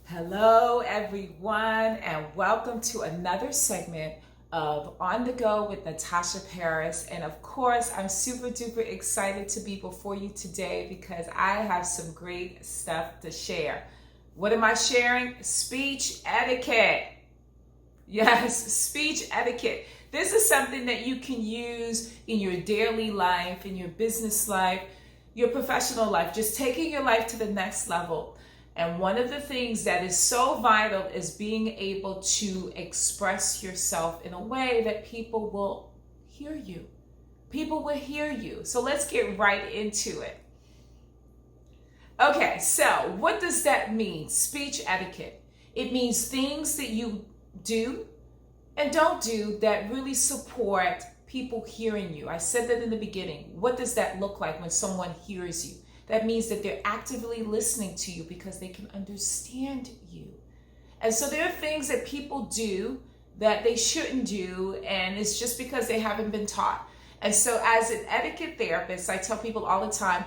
Hello, everyone, and welcome to another segment of On the Go with Natasha Paris. And of course, I'm super duper excited to be before you today because I have some great stuff to share. What am I sharing? Speech etiquette. Yes, speech etiquette. This is something that you can use in your daily life, in your business life, your professional life, just taking your life to the next level. And one of the things that is so vital is being able to express yourself in a way that people will hear you. People will hear you. So let's get right into it. Okay, so what does that mean? Speech etiquette. It means things that you do and don't do that really support people hearing you. I said that in the beginning. What does that look like when someone hears you? That means that they're actively listening to you because they can understand you. And so there are things that people do that they shouldn't do, and it's just because they haven't been taught. And so as an etiquette therapist, I tell people all the time,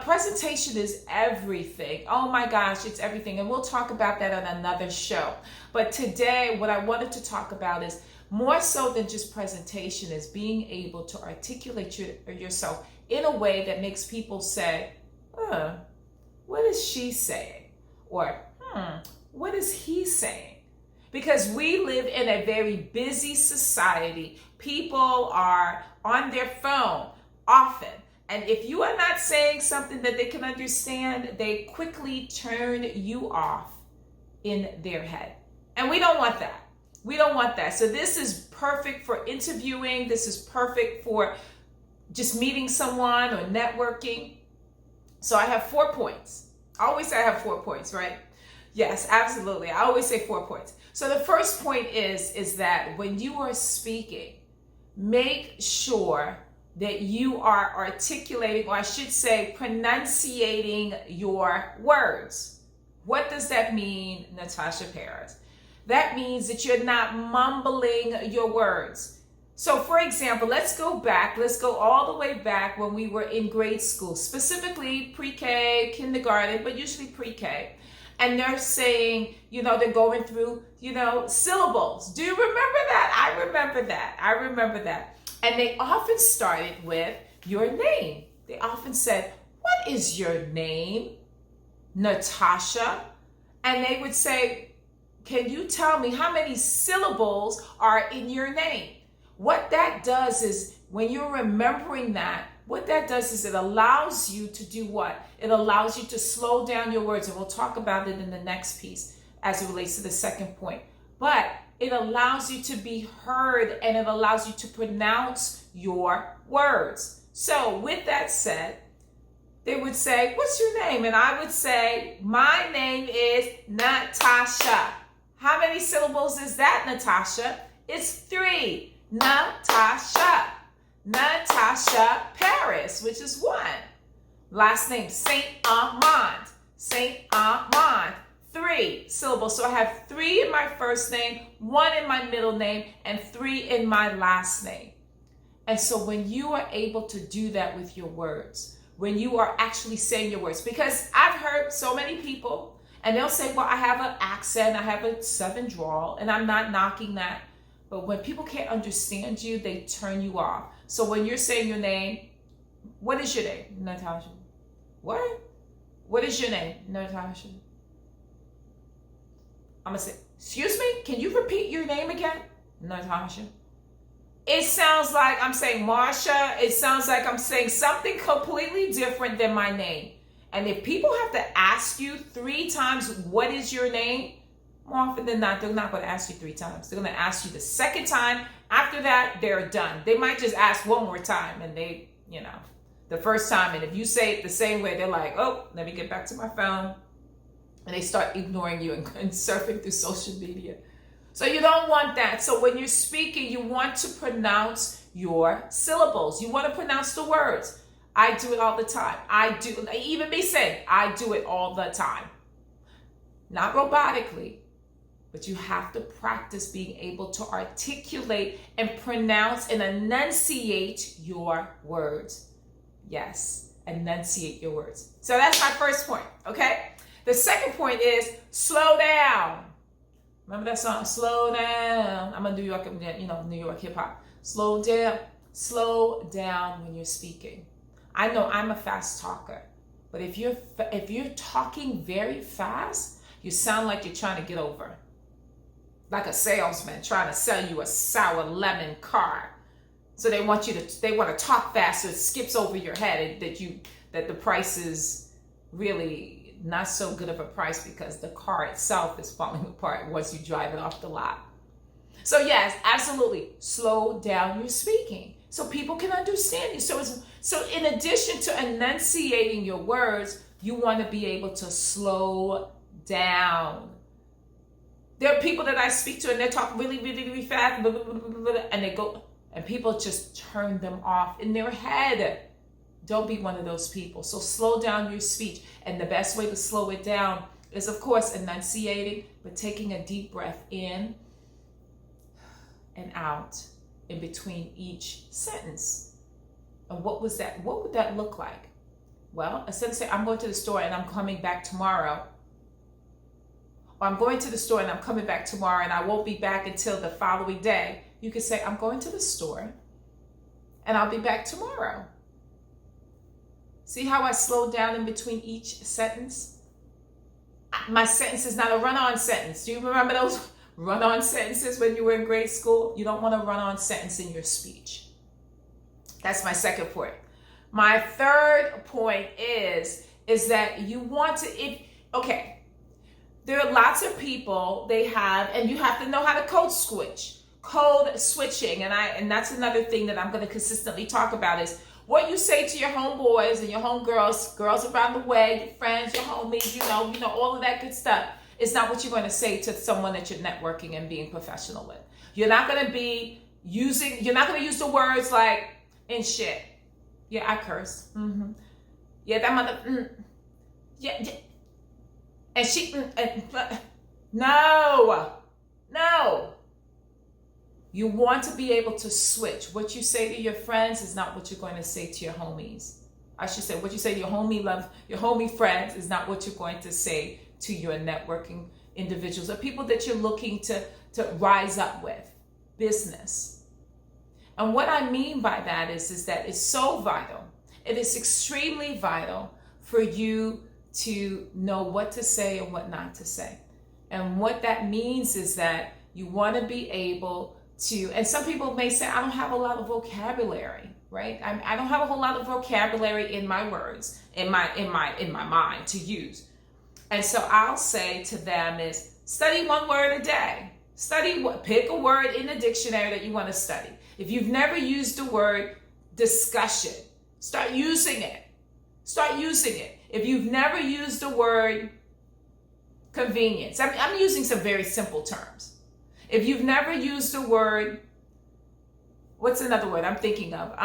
presentation is everything. Oh my gosh, it's everything. And we'll talk about that on another show. But today, what I wanted to talk about is more so than just presentation is being able to articulate yourself in a way that makes people say, what is she saying? Or, what is he saying? Because we live in a very busy society. People are on their phone often. And if you are not saying something that they can understand, they quickly turn you off in their head. And we don't want that. We don't want that. So this is perfect for interviewing. This is perfect for just meeting someone or networking. So I have 4 points. I always say I have 4 points, right? Yes, absolutely. I always say 4 points. So the first point is that when you are speaking, make sure that you are articulating, or I should say pronunciating your words. What does that mean, Natasha Paris? That means that you're not mumbling your words. So for example, let's go all the way back when we were in grade school, specifically pre-K, kindergarten, but usually pre-K. And they're saying, they're going through, syllables. Do you remember that? I remember that. And they often started with your name. They often said, what is your name? Natasha. And they would say, can you tell me how many syllables are in your name? What that does is, when you're remembering that, what that does is it allows you to do what? It allows you to slow down your words. And we'll talk about it in the next piece as it relates to the second point. But it allows you to be heard, and it allows you to pronounce your words. So with that said, they would say, what's your name? And I would say, my name is Natasha. How many syllables is that, Natasha? It's 3. Natasha. Natasha Paris, which is 1. Last name, Saint Amand. Saint Amand. 3 syllables. So I have 3 in my first name, 1 in my middle name, and 3 in my last name. And so when you are able to do that with your words, when you are actually saying your words, because I've heard so many people, and they'll say, well, I have an accent, I have a Southern drawl, and I'm not knocking that. But when people can't understand you, they turn you off. So when you're saying your name, what is your name? Natasha. What? What is your name? Natasha. I'm going to say, excuse me, can you repeat your name again? Natasha. It sounds like I'm saying Marsha. It sounds like I'm saying something completely different than my name. And if people have to ask you 3 times, what is your name? More often than not, they're not going to ask you 3 times. They're going to ask you the second time. After that, they're done. They might just ask one more time, and they, the first time. And if you say it the same way, they're like, oh, let me get back to my phone. And they start ignoring you and surfing through social media. So you don't want that. So when you're speaking, you want to pronounce your syllables. You want to pronounce the words. I do it all the time. Even me saying, I do it all the time. Not robotically, but you have to practice being able to articulate and pronounce and enunciate your words. Yes, enunciate your words. So that's my first point, okay? The second point is slow down. Remember that song, Slow Down? I'm a New York, New York hip hop. Slow down. Slow down when you're speaking. I know I'm a fast talker, but if you're talking very fast, you sound like you're trying to get over. Like a salesman trying to sell you a sour lemon car. So they want to talk fast so it skips over your head that the price is really not so good of a price because the car itself is falling apart once you drive it off the lot. So yes, absolutely, slow down your speaking so people can understand you. So in addition to enunciating your words, you want to be able to slow down. There are people that I speak to and they talk really, really, really fast, and they go, and people just turn them off in their head. Don't be one of those people. So slow down your speech. And the best way to slow it down is, of course, enunciating, but taking a deep breath in and out in between each sentence. And what was that? What would that look like? Well, instead of saying, I'm going to the store and I'm coming back tomorrow, or I'm going to the store and I'm coming back tomorrow and I won't be back until the following day, you could say, I'm going to the store and I'll be back tomorrow. See how I slowed down in between each sentence? My sentence is not a run-on sentence. Do you remember those run-on sentences when you were in grade school? You don't want a run-on sentence in your speech. That's my second point. My third point is that you want to, there are lots of people, and you have to know how to code switching, and that's another thing that I'm going to consistently talk about is what you say to your homeboys and your homegirls, girls around the way, your friends, your homies, all of that good stuff is not what you're going to say to someone that you're networking and being professional with. You're not going to use the words like, and shit. Yeah, I curse. Mm-hmm. Yeah, that mother, yeah. And she, no. You want to be able to switch. What you say to your friends is not what you're going to say to your homies. I should say, what you say to your homie friends is not what you're going to say to your networking individuals or people that you're looking to rise up with, business. And what I mean by that is that it's so vital. It is extremely vital for you to know what to say and what not to say. And what that means is that you want to be able to, and some people may say, I don't have a lot of vocabulary, right? I don't have a whole lot of vocabulary in my words, in my mind to use. And so I'll say to them is study one word a day. Pick a word in the dictionary that you want to study. If you've never used the word discussion, start using it. If you've never used the word convenience, I'm using some very simple terms. If you've never used the word, what's another word I'm thinking of?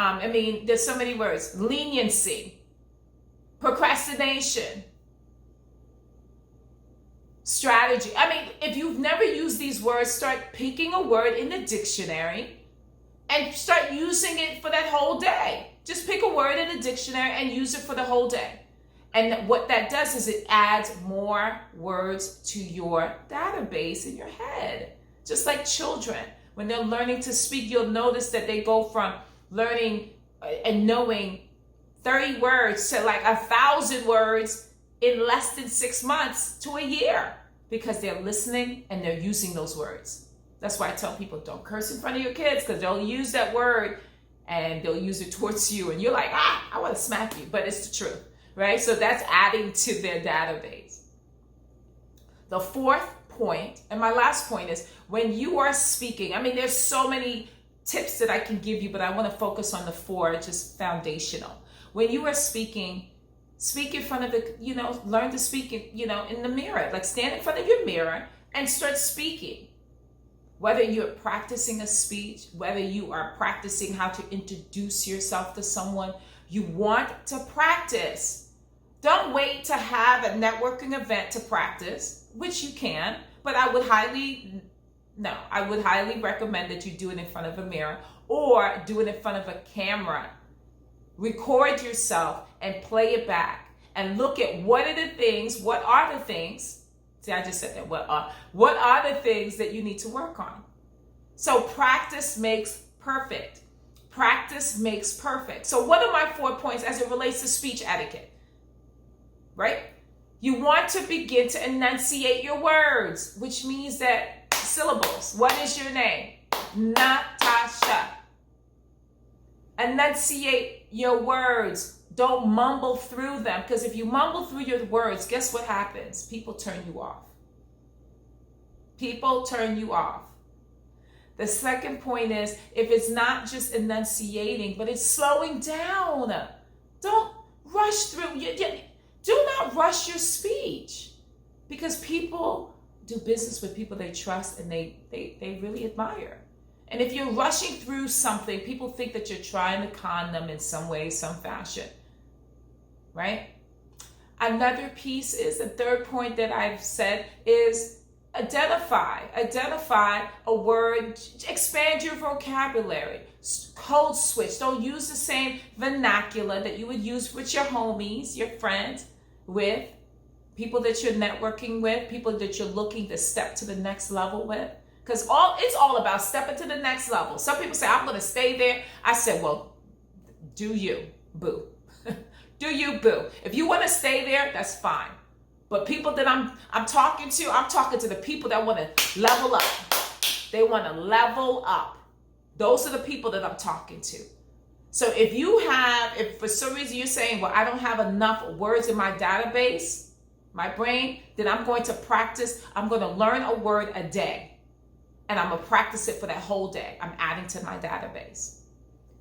There's so many words. Leniency, procrastination, strategy. If you've never used these words, start picking a word in the dictionary and start using it for that whole day. Just pick a word in the dictionary and use it for the whole day. And what that does is it adds more words to your database in your head. Just like children, when they're learning to speak, you'll notice that they go from learning and knowing 30 words to like 1,000 words in less than 6 months to a year because they're listening and they're using those words. That's why I tell people, don't curse in front of your kids because they'll use that word and they'll use it towards you and you're like, I want to smack you, but it's the truth, right? So that's adding to their database. The fourth point, and my last point is when you are speaking, there's so many tips that I can give you, but I want to focus on the four, just foundational. When you are speaking, speak in front of learn to speak, in the mirror, like stand in front of your mirror and start speaking. Whether you're practicing a speech, whether you are practicing how to introduce yourself to someone, you want to practice. Don't wait to have a networking event to practice, which you can, but I would highly recommend that you do it in front of a mirror or do it in front of a camera. Record yourself and play it back and look at what are the things, see, I just said that, what are the things that you need to work on? So practice makes perfect. Practice makes perfect. So what are my 4 points as it relates to speech etiquette? Right? You want to begin to enunciate your words, which means that syllables. What is your name? Natasha. Enunciate your words. Don't mumble through them, because if you mumble through your words, guess what happens? People turn you off. People turn you off. The second point is, if it's not just enunciating, but it's slowing down. Don't rush through. Do not rush your speech, because people do business with people they trust and they really admire. And if you're rushing through something, people think that you're trying to con them in some way, some fashion, right? Another piece is, the third point that I've said is identify a word, expand your vocabulary, code switch. Don't use the same vernacular that you would use with your homies, your friends, with people that you're networking with, people that you're looking to step to the next level with. Because it's all about stepping to the next level. Some people say, I'm going to stay there. I said, well, do you, boo. Do you, boo. If you want to stay there, that's fine. But people that I'm talking to the people that want to level up. They want to level up. Those are the people that I'm talking to. So if for some reason you're saying, well, I don't have enough words in my database, my brain, then I'm going to practice. I'm going to learn a word a day. And I'm going to practice it for that whole day. I'm adding to my database.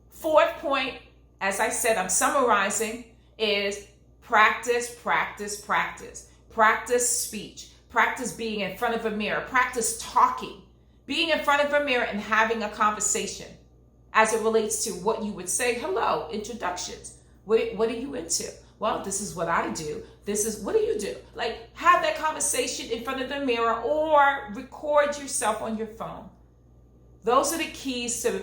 Fourth point, as I said, I'm summarizing, is practice, practice, practice. Practice speech. Practice being in front of a mirror. Practice talking. Being in front of a mirror and having a conversation as it relates to what you would say. Hello, introductions. What are you into? Well, this is what I do. What do you do? Like, have that conversation in front of the mirror or record yourself on your phone. Those are the keys to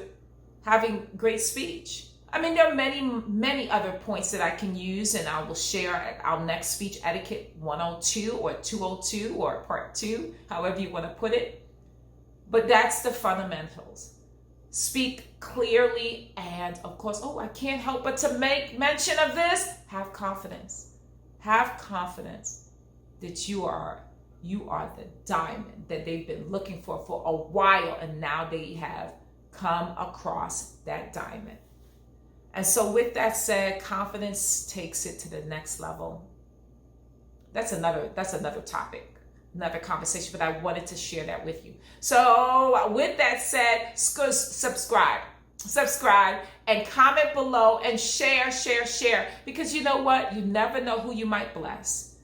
having great speech. I mean, there are many, many other points that I can use, and I will share at our next Speech Etiquette 102 or 202 or part 2, however you want to put it. But that's the fundamentals. Speak clearly, and of course, I can't help but to make mention of this. Have confidence. Have confidence that you are the diamond that they've been looking for a while, and now they have come across that diamond. And so with that said, confidence takes it to the next level. That's another topic, another conversation, but I wanted to share that with you. So with that said, subscribe and comment below and share, because you know what? You never know who you might bless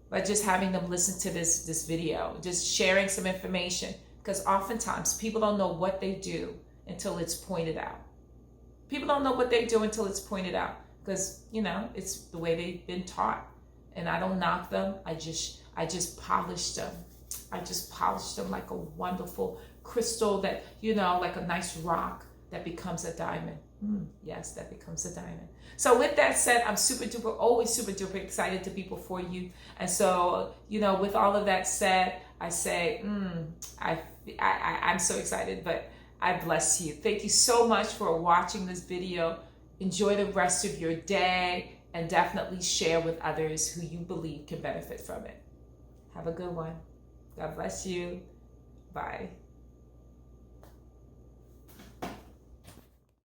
by just having them listen to this video, just sharing some information, because oftentimes people don't know what they do until it's pointed out. People don't know what they do until it's pointed out, because, it's the way they've been taught. And I don't knock them. I just polish them. I just polish them like a wonderful crystal that, like a nice rock that becomes a diamond. Yes, that becomes a diamond. So with that said, I'm always super duper excited to be before you. And so, with all of that said, I say, I'm so excited, but I bless you. Thank you so much for watching this video. Enjoy the rest of your day, and definitely share with others who you believe can benefit from it. Have a good one. God bless you. Bye.